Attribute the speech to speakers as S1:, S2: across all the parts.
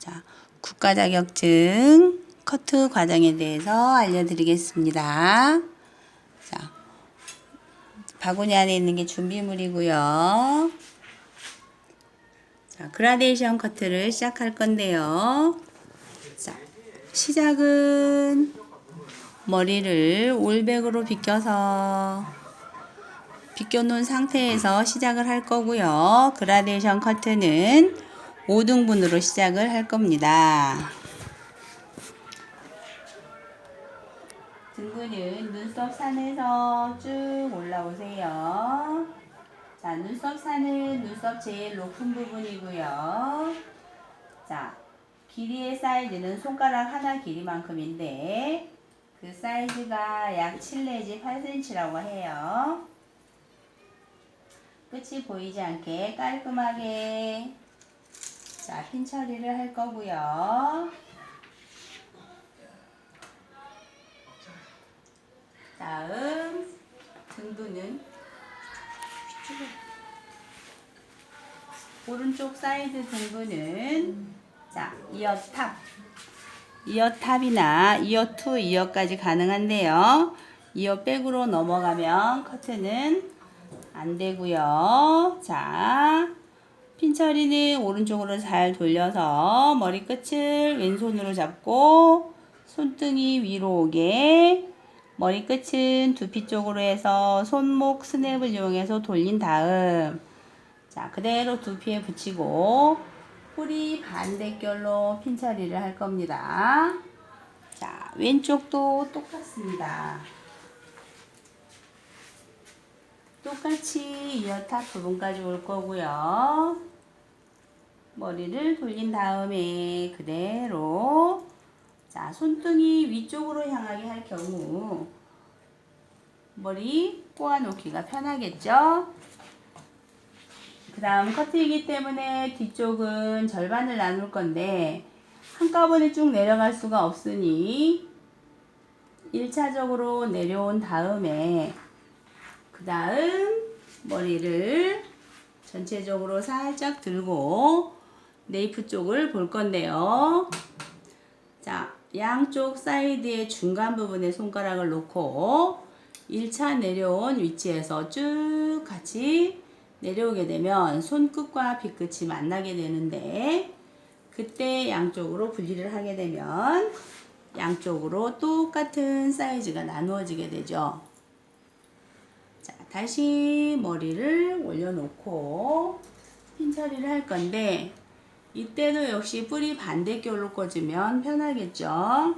S1: 자, 국가 자격증 커트 과정에 대해서 알려드리겠습니다. 자, 바구니 안에 있는 게 준비물이고요. 자, 그라데이션 커트를 시작할 건데요. 자, 시작은 머리를 올백으로 빗겨놓은 상태에서 시작을 할 거고요. 그라데이션 커트는 5등분으로 시작을 할 겁니다. 등분은 눈썹 산에서 쭉 올라오세요. 자, 눈썹 산은 눈썹 제일 높은 부분이고요. 자, 길이의 사이즈는 손가락 하나 길이만큼인데 그 사이즈가 약 7 내지 8cm라고 해요. 끝이 보이지 않게 깔끔하게 자, 핀 처리를 할 거고요. 다음 등분은 오른쪽 사이드 등분은 자, 이어탑이나 이어2, 이어까지 가능한데요. 이어 백으로 넘어가면 커트는 안 되고요. 자, 핀 처리는 오른쪽으로 잘 돌려서 머리끝을 왼손으로 잡고 손등이 위로 오게 머리끝은 두피 쪽으로 해서 손목 스냅을 이용해서 돌린 다음 자, 그대로 두피에 붙이고 뿌리 반대결로 핀 처리를 할 겁니다. 자, 왼쪽도 똑같습니다. 똑같이 이어탑 부분까지 올 거고요. 머리를 돌린 다음에 그대로 자, 손등이 위쪽으로 향하게 할 경우 머리 꼬아놓기가 편하겠죠? 그 다음 커트이기 때문에 뒤쪽은 절반을 나눌 건데 한꺼번에 쭉 내려갈 수가 없으니 1차적으로 내려온 다음에 그 다음 머리를 전체적으로 살짝 들고 네이프 쪽을 볼 건데요. 자, 양쪽 사이드의 중간 부분에 손가락을 놓고 1차 내려온 위치에서 쭉 같이 내려오게 되면 손끝과 빗끝이 만나게 되는데 그때 양쪽으로 분리를 하게 되면 양쪽으로 똑같은 사이즈가 나누어지게 되죠. 자, 다시 머리를 올려놓고 핀 처리를 할 건데 이때도 역시 뿌리 반대결로 꽂으면 편하겠죠.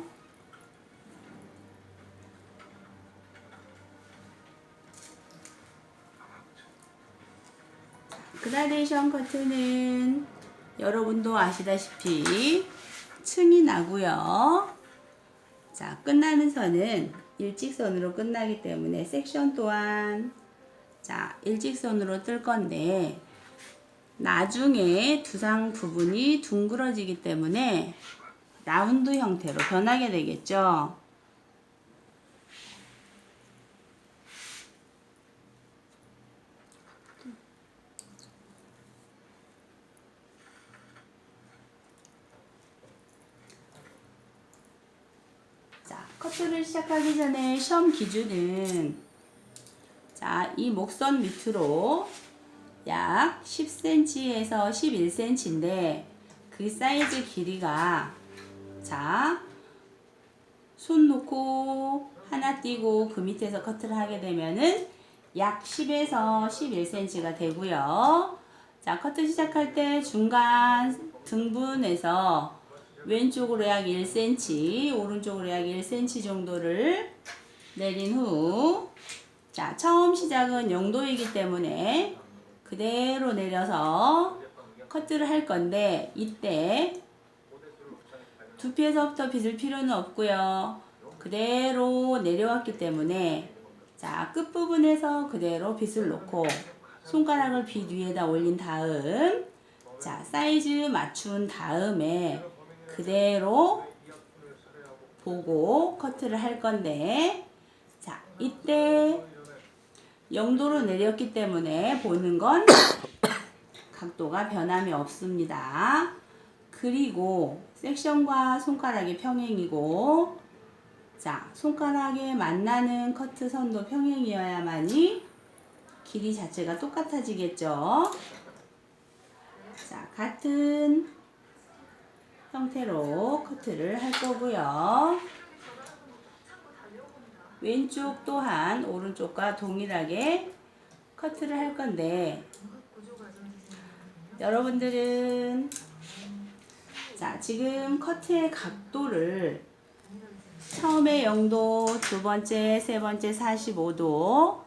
S1: 그라데이션 커트는 여러분도 아시다시피 층이 나고요. 자, 끝나는 선은 일직선으로 끝나기 때문에 섹션 또한 자, 일직선으로 뜰 건데 나중에 두상 부분이 둥그러지기 때문에 라운드 형태로 변하게 되겠죠. 자, 커트를 시작하기 전에 시험 기준은 자, 이 목선 밑으로 약 10cm에서 11cm인데 그 사이즈 길이가 자, 손 놓고 하나 띄고 그 밑에서 커트를 하게 되면은 약 10에서 11cm가 되고요. 자, 커트 시작할 때 중간 등분에서 왼쪽으로 약 1cm, 오른쪽으로 약 1cm 정도를 내린 후 자, 처음 시작은 0도이기 때문에 그대로 내려서 커트를 할 건데 이때 두피에서부터 빗을 필요는 없고요. 그대로 내려왔기 때문에 자, 끝부분에서 그대로 빗을 놓고 손가락을 빗 위에다 올린 다음 자, 사이즈 맞춘 다음에 그대로 보고 커트를 할 건데 자, 이때 0도로 내렸기 때문에 보는 건 각도가 변함이 없습니다. 그리고 섹션과 손가락이 평행이고, 자, 손가락에 만나는 커트 선도 평행이어야만이 길이 자체가 똑같아지겠죠. 자, 같은 형태로 커트를 할 거고요. 왼쪽 또한 오른쪽과 동일하게 커트를 할 건데, 여러분들은 자, 지금 커트의 각도를 처음에 0도, 두 번째, 세 번째 45도,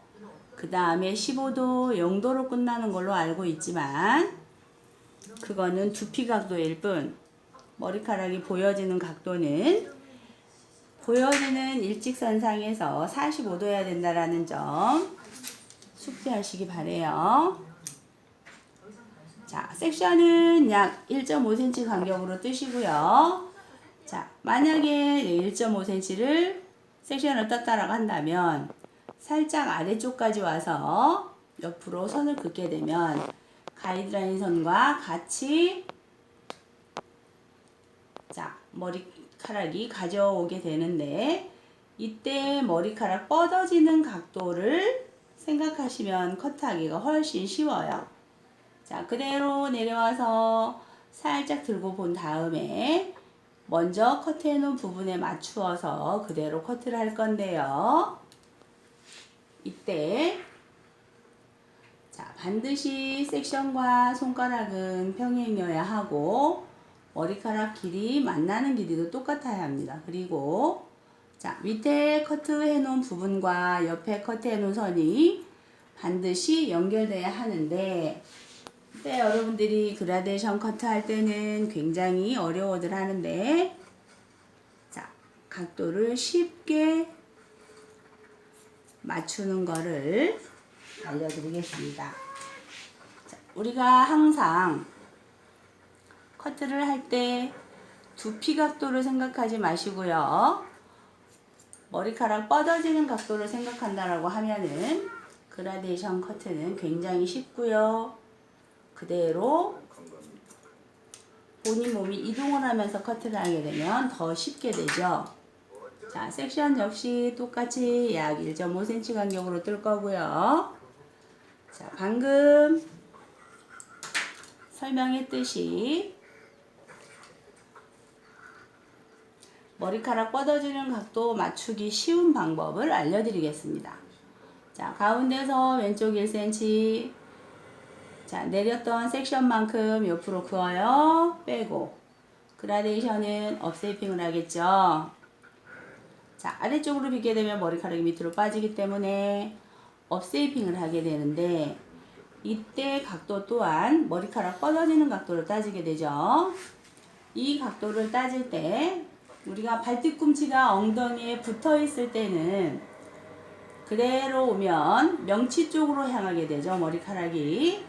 S1: 그 다음에 15도, 0도로 끝나는 걸로 알고 있지만, 그거는 두피 각도일 뿐, 머리카락이 보여지는 각도는 보여지는 일직선상에서 45도여야 된다라는 점 숙지하시기 바래요. 자, 섹션은 약 1.5cm 간격으로 뜨시고요. 자, 만약에 1.5cm를 섹션을 떴다라고 한다면 살짝 아래쪽까지 와서 옆으로 선을 긋게 되면 가이드라인 선과 같이 자, 머리카락이 가져오게 되는데, 이때 머리카락 뻗어지는 각도를 생각하시면 커트하기가 훨씬 쉬워요. 자, 그대로 내려와서 살짝 들고 본 다음에 먼저 커트해 놓은 부분에 맞추어서 그대로 커트를 할 건데요. 이때 자, 반드시 섹션과 손가락은 평행이어야 하고 머리카락 길이 만나는 길이도 똑같아야 합니다. 그리고 자, 밑에 커트해 놓은 부분과 옆에 커트해 놓은 선이 반드시 연결돼야 하는데, 여러분들이 그라데이션 커트 할 때는 굉장히 어려워들 하는데, 자, 각도를 쉽게 맞추는 거를 알려드리겠습니다. 자, 우리가 항상 커트를 할 때 두피 각도를 생각하지 마시고요. 머리카락 뻗어지는 각도를 생각한다라고 하면은 그라데이션 커트는 굉장히 쉽고요. 그대로 본인 몸이 이동을 하면서 커트를 하게 되면 더 쉽게 되죠. 자, 섹션 역시 똑같이 약 1.5cm 간격으로 뜰 거고요. 자, 방금 설명했듯이 머리카락 뻗어지는 각도 맞추기 쉬운 방법을 알려드리겠습니다. 자, 가운데서 왼쪽 1cm, 자, 내렸던 섹션만큼 옆으로 그어요. 빼고. 그라데이션은 업세이핑을 하겠죠. 자, 아래쪽으로 빗게 되면 머리카락이 밑으로 빠지기 때문에 업세이핑을 하게 되는데, 이때 각도 또한 머리카락 뻗어지는 각도를 따지게 되죠. 이 각도를 따질 때 우리가 발뒤꿈치가 엉덩이에 붙어 있을 때는 그대로 오면 명치 쪽으로 향하게 되죠. 머리카락이.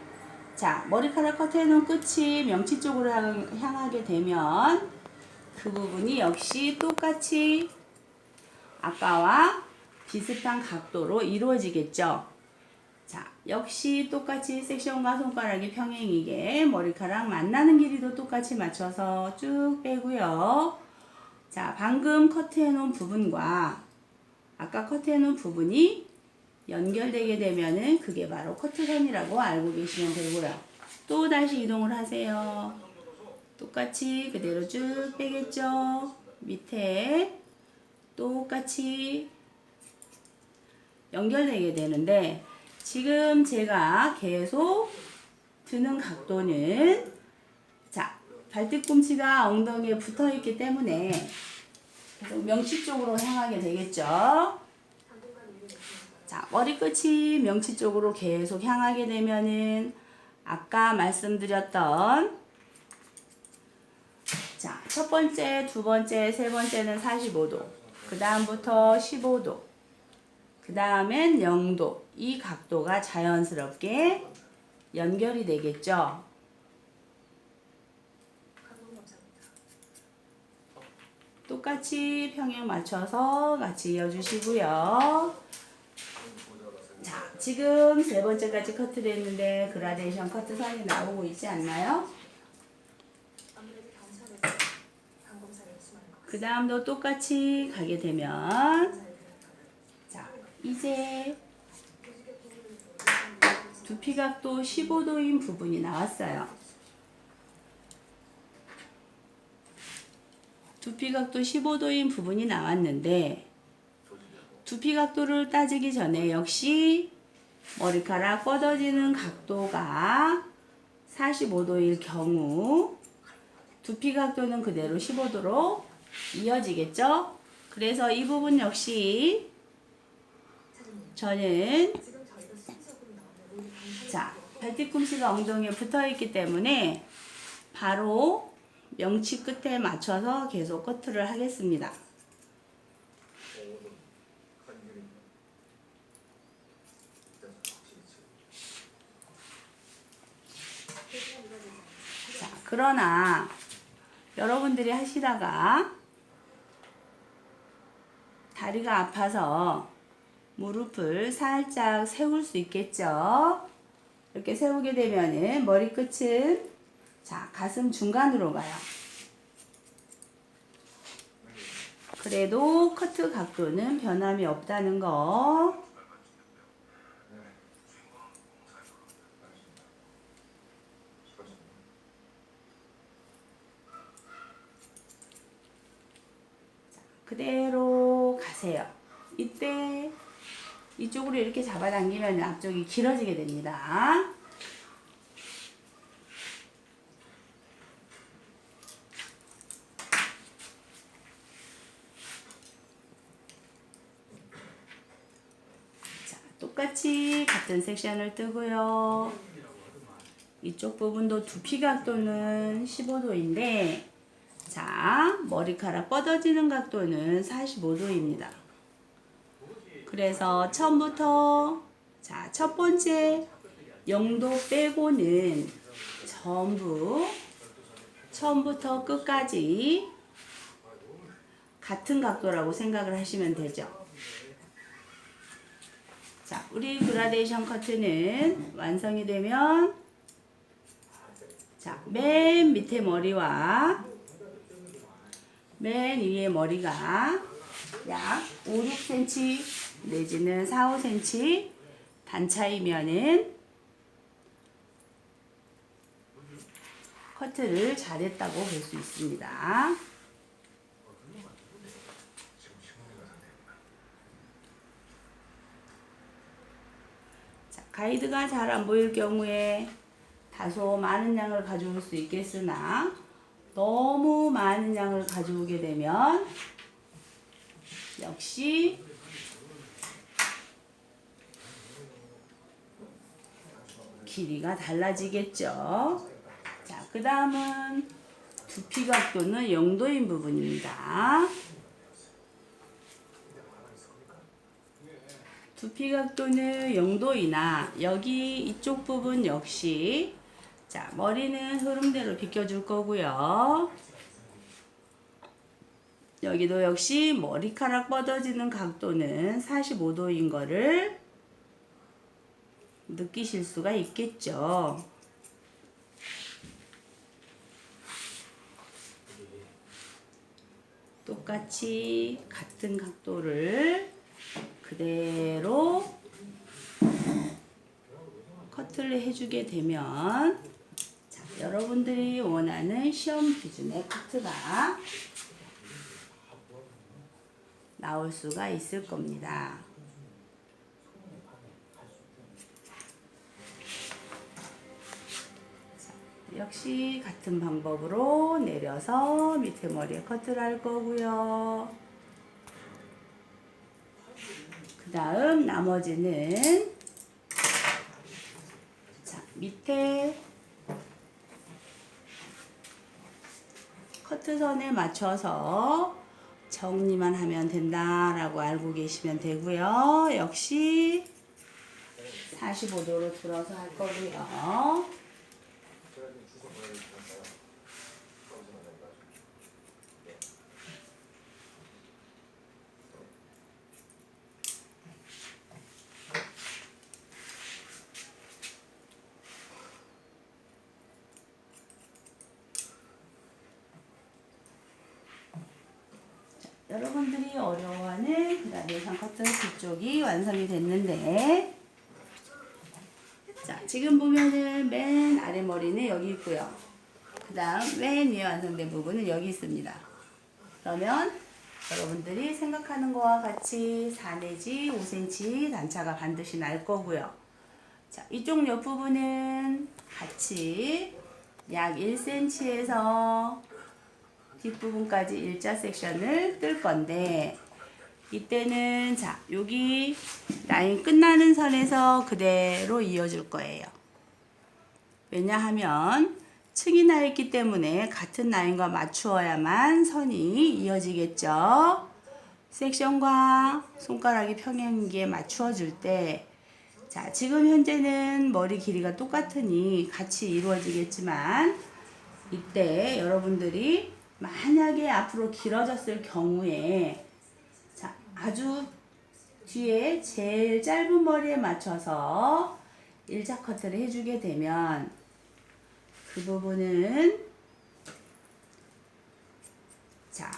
S1: 자, 머리카락 커트해 놓은 끝이 명치 쪽으로 향하게 되면 그 부분이 역시 똑같이 아까와 비슷한 각도로 이루어지겠죠. 자, 역시 똑같이 섹션과 손가락이 평행이게 머리카락 만나는 길이도 똑같이 맞춰서 쭉 빼고요. 자, 방금 커트해 놓은 부분과 아까 커트해 놓은 부분이 연결되게 되면은 그게 바로 커트선이라고 알고 계시면 되고요. 또 다시 이동을 하세요. 똑같이 그대로 쭉 빼겠죠. 밑에 똑같이 연결되게 되는데, 지금 제가 계속 드는 각도는 자, 발뒤꿈치가 엉덩이에 붙어 있기 때문에 계속 명치 쪽으로 향하게 되겠죠. 자, 머리끝이 명치 쪽으로 계속 향하게 되면은 아까 말씀드렸던 자, 첫 번째, 두 번째, 세 번째는 45도, 그 다음부터 15도, 그 다음엔 0도. 이 각도가 자연스럽게 연결이 되겠죠. 똑같이 평행 맞춰서 같이 이어주시고요. 자, 지금 세 번째까지 커트를 했는데 그라데이션 커트 선이 나오고 있지 않나요? 그 다음도 똑같이 가게 되면 자 이제 두피각도 15도인 부분이 나왔어요. 두피각도 15도인 부분이 나왔는데 두피각도를 따지기 전에 역시 머리카락 뻗어지는 각도가 45도일 경우 두피각도는 그대로 15도로 이어지겠죠? 그래서 이 부분 역시 저는 자 발뒤꿈치가 엉덩이에 붙어있기 때문에 바로 명치 끝에 맞춰서 계속 커트를 하겠습니다. 자, 그러나 여러분들이 하시다가 다리가 아파서 무릎을 살짝 세울 수 있겠죠? 이렇게 세우게 되면은 머리끝은 자, 가슴 중간으로 가요. 그래도 커트 각도는 변함이 없다는 거. 그대로 가세요. 이때 이쪽으로 이렇게 잡아당기면 앞쪽이 길어지게 됩니다. 자, 똑같이 같은 섹션을 뜨고요. 이쪽 부분도 두피 각도는 15도인데 자, 머리카락 뻗어지는 각도는 45도입니다. 그래서 처음부터 자, 첫 번째 0도 빼고는 전부 처음부터 끝까지 같은 각도라고 생각을 하시면 되죠. 자, 우리 그라데이션 커트는 완성이 되면 자, 맨 밑에 머리와 맨 위에 머리가 약 5, 6cm 내지는 4, 5cm 단차이면은 커트를 잘했다고 볼 수 있습니다. 자, 가이드가 잘 안 보일 경우에 다소 많은 양을 가져올 수 있겠으나 너무 많은 양을 가져오게 되면 역시 길이가 달라지겠죠. 자, 그 다음은 두피 각도는 0도인 부분입니다. 두피 각도는 0도이나 여기 이쪽 부분 역시 자, 머리는 흐름대로 비껴줄 거고요. 여기도 역시 머리카락 뻗어지는 각도는 45도인 거를 느끼실 수가 있겠죠. 똑같이 같은 각도를 그대로 커트를 해주게 되면 자, 여러분들이 원하는 시험 기준의 커트가 나올 수가 있을 겁니다. 자, 역시 같은 방법으로 내려서 밑에 머리에 커트를 할 거고요. 그 다음 나머지는 자, 밑에 커트선에 맞춰서 정리만 하면 된다라고 알고 계시면 되고요. 역시 45도로 들어서 할 거고요. 여러분들이 어려워하는 그라데이션 커트 뒤쪽이 완성이 됐는데, 자, 지금 보면은 맨 아래 머리는 여기 있고요. 그 다음 맨 위에 완성된 부분은 여기 있습니다. 그러면 여러분들이 생각하는 거와 같이 4 내지 5cm 단차가 반드시 날 거고요. 자, 이쪽 옆부분은 같이 약 1cm에서 뒷부분까지 일자 섹션을 뜰 건데, 이때는 자, 여기 라인 끝나는 선에서 그대로 이어줄 거예요. 왜냐하면 층이 나 있기 때문에 같은 라인과 맞추어야만 선이 이어지겠죠. 섹션과 손가락이 평행하게 맞추어 줄 때, 자, 지금 현재는 머리 길이가 똑같으니 같이 이루어지겠지만, 이때 여러분들이 만약에 앞으로 길어졌을 경우에, 자, 아주 뒤에 제일 짧은 머리에 맞춰서 일자 커트를 해주게 되면 그 부분은, 자,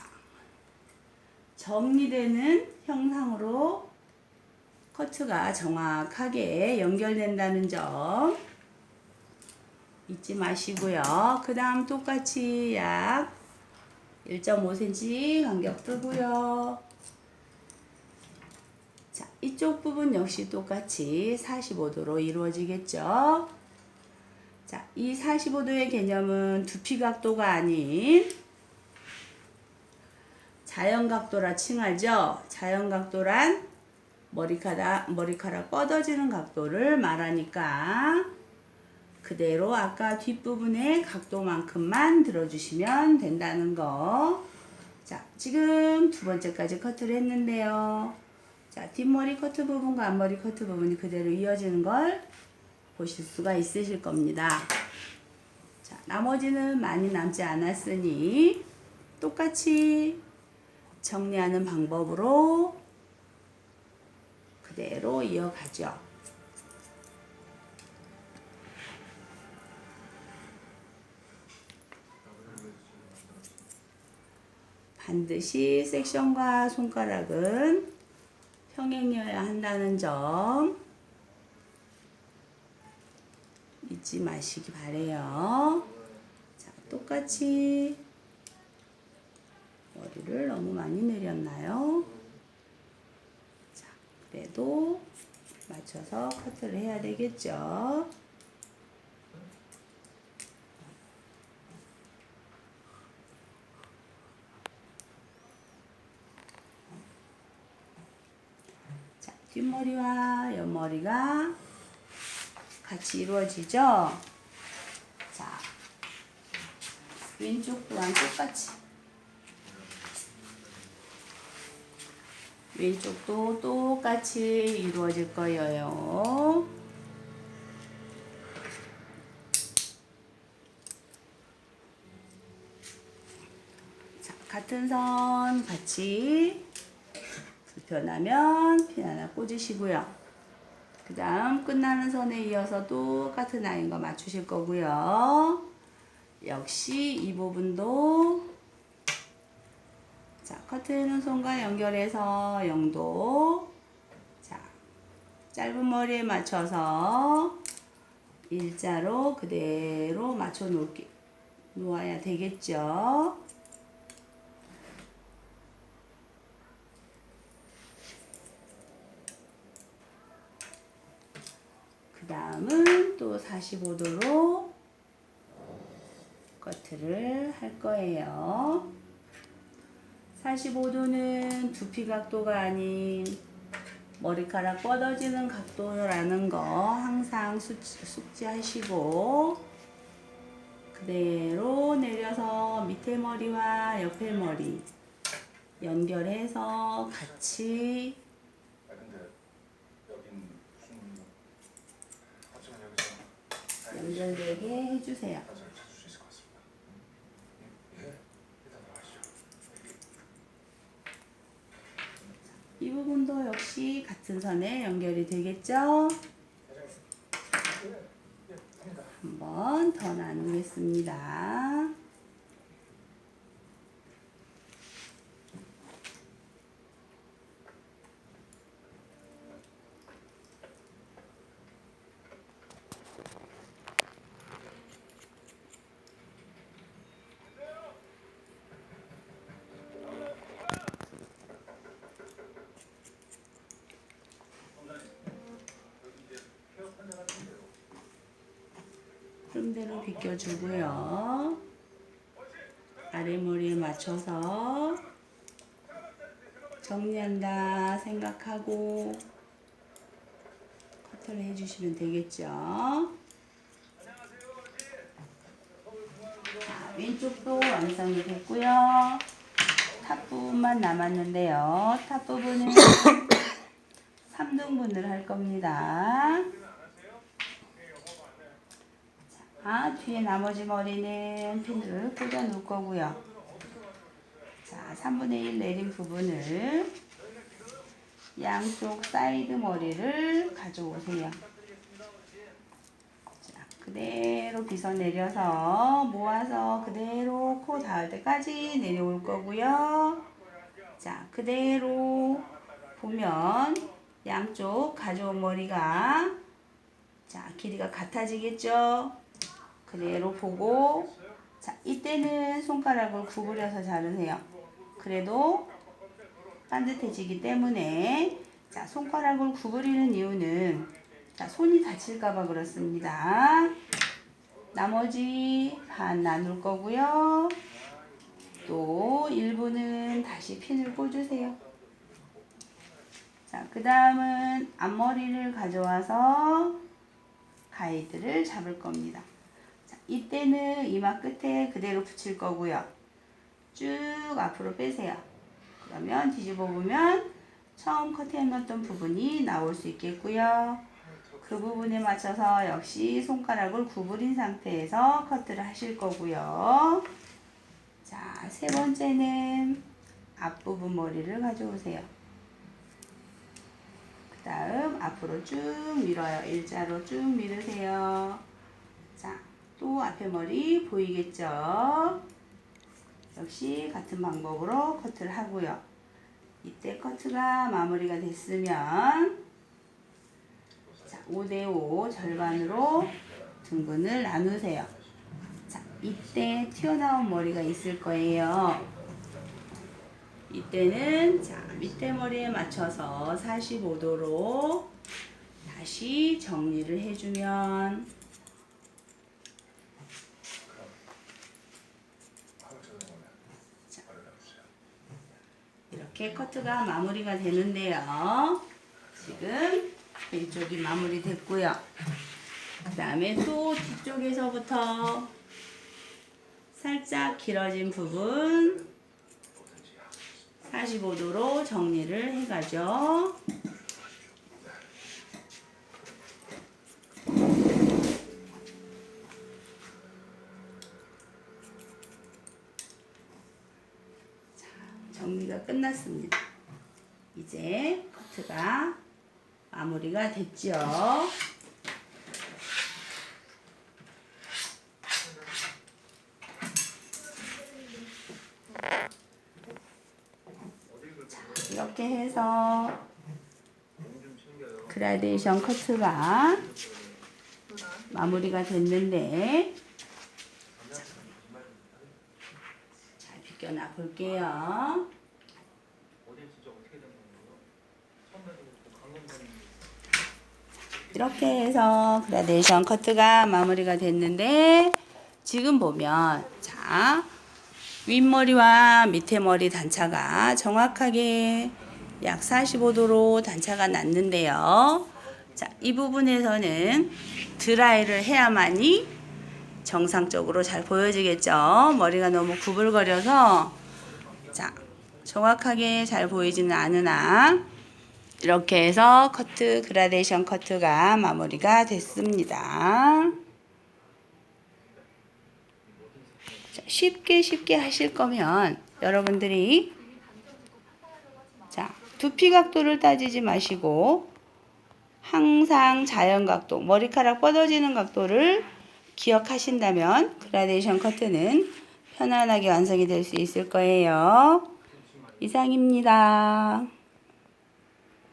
S1: 정리되는 형상으로 커트가 정확하게 연결된다는 점 잊지 마시고요. 그 다음 똑같이 약 1.5cm 간격 뜨고요. 자, 이쪽 부분 역시 똑같이 45도로 이루어지겠죠. 자, 이 45도의 개념은 두피 각도가 아닌 자연 각도라 칭하죠. 자연 각도란 머리카락 뻗어지는 각도를 말하니까 그대로 아까 뒷부분의 각도만큼만 들어주시면 된다는 거. 자, 지금 두 번째까지 커트를 했는데요. 자, 뒷머리 커트 부분과 앞머리 커트 부분이 그대로 이어지는 걸 보실 수가 있으실 겁니다. 자, 나머지는 많이 남지 않았으니 똑같이 정리하는 방법으로 그대로 이어가죠. 반드시 섹션과 손가락은 평행이어야 한다는 점 잊지 마시기 바래요. 자, 똑같이 머리를 너무 많이 내렸나요? 자, 그래도 맞춰서 커트를 해야 되겠죠. 자, 뒷머리와 옆머리가 같이 이루어지죠. 자, 왼쪽 또한 똑같이, 왼쪽도 똑같이 이루어질 거예요. 자, 같은 선 같이 불편하면 핀 하나 꽂으시고요. 그 다음 끝나는 선에 이어서 똑같은 라인과 맞추실 거고요. 역시 이 부분도 자, 커트해놓은 손과 연결해서 0도, 자, 짧은 머리에 맞춰서 일자로 그대로 맞춰 놓아야 되겠죠. 그 다음은 또 45도로 커트를 할 거예요. 45도는 두피 각도가 아닌 머리카락 뻗어지는 각도라는 거 항상 숙지하시고 그대로 내려서 밑에 머리와 옆에 머리 연결해서 같이 연결되게 해주세요. 이 부분도 역시 같은 선에 연결이 되겠죠? 한 번 더 나누겠습니다. 예쁨대로 비껴주고요. 아래머리에 맞춰서 정리한다 생각하고 커트를 해주시면 되겠죠. 자, 왼쪽도 완성이 됐고요. 탑 부분만 남았는데요. 탑 부분은 3등분을 할 겁니다. 자, 뒤에 나머지 머리는 핀을 꽂아 놓을 거고요. 자, 3분의 1 내린 부분을 양쪽 사이드 머리를 가져오세요. 자, 그대로 빗어 내려서 모아서 그대로 코 닿을 때까지 내려올 거고요. 자, 그대로 보면 양쪽 가져온 머리가 자, 길이가 같아지겠죠? 그대로 보고 자, 이때는 손가락을 구부려서 자르세요. 그래도 반듯해지기 때문에 자, 손가락을 구부리는 이유는 자, 손이 다칠까봐 그렇습니다. 나머지 반 나눌 거고요. 또 일부는 다시 핀을 꽂으세요. 자, 그 다음은 앞머리를 가져와서 가이드를 잡을 겁니다. 자, 이때는 이마 끝에 그대로 붙일 거고요. 쭉 앞으로 빼세요. 그러면 뒤집어 보면 처음 커트해 놓았던 부분이 나올 수 있겠고요. 그 부분에 맞춰서 역시 손가락을 구부린 상태에서 커트를 하실 거고요. 자, 세 번째는 앞부분 머리를 가져오세요. 그 다음 앞으로 쭉 밀어요. 일자로 쭉 밀으세요. 자, 또 앞에 머리 보이겠죠? 역시 같은 방법으로 커트를 하고요. 이때 커트가 마무리가 됐으면 자, 5대5 절반으로 등분을 나누세요. 자, 이때 튀어나온 머리가 있을 거예요. 이때는 자, 밑에 머리에 맞춰서 45도로 다시 정리를 해주면 자, 이렇게 커트가 마무리가 되는데요. 지금 왼쪽이 마무리 됐고요. 그 다음에 또 뒤쪽에서부터 살짝 길어진 부분 45도로 정리를 해가죠. 자, 정리가 끝났습니다. 이제 커트가 마무리가 됐죠. 이렇게 해서 그라데이션 커트가 마무리가 됐는데 잘 비껴놔 볼게요. 이렇게 해서 그라데이션 커트가 마무리가 됐는데 지금 보면 자, 윗머리와 밑에 머리 단차가 정확하게 약 45도로 단차가 났는데요. 자, 이 부분에서는 드라이를 해야만이 정상적으로 잘 보여지겠죠. 머리가 너무 구불거려서 자, 정확하게 잘 보이지는 않으나 이렇게 해서 커트 그라데이션 커트가 마무리가 됐습니다. 자, 쉽게 하실 거면 여러분들이 자, 두피 각도를 따지지 마시고 항상 자연 각도, 머리카락 뻗어지는 각도를 기억하신다면 그라데이션 커트는 편안하게 완성이 될 수 있을 거예요. 이상입니다.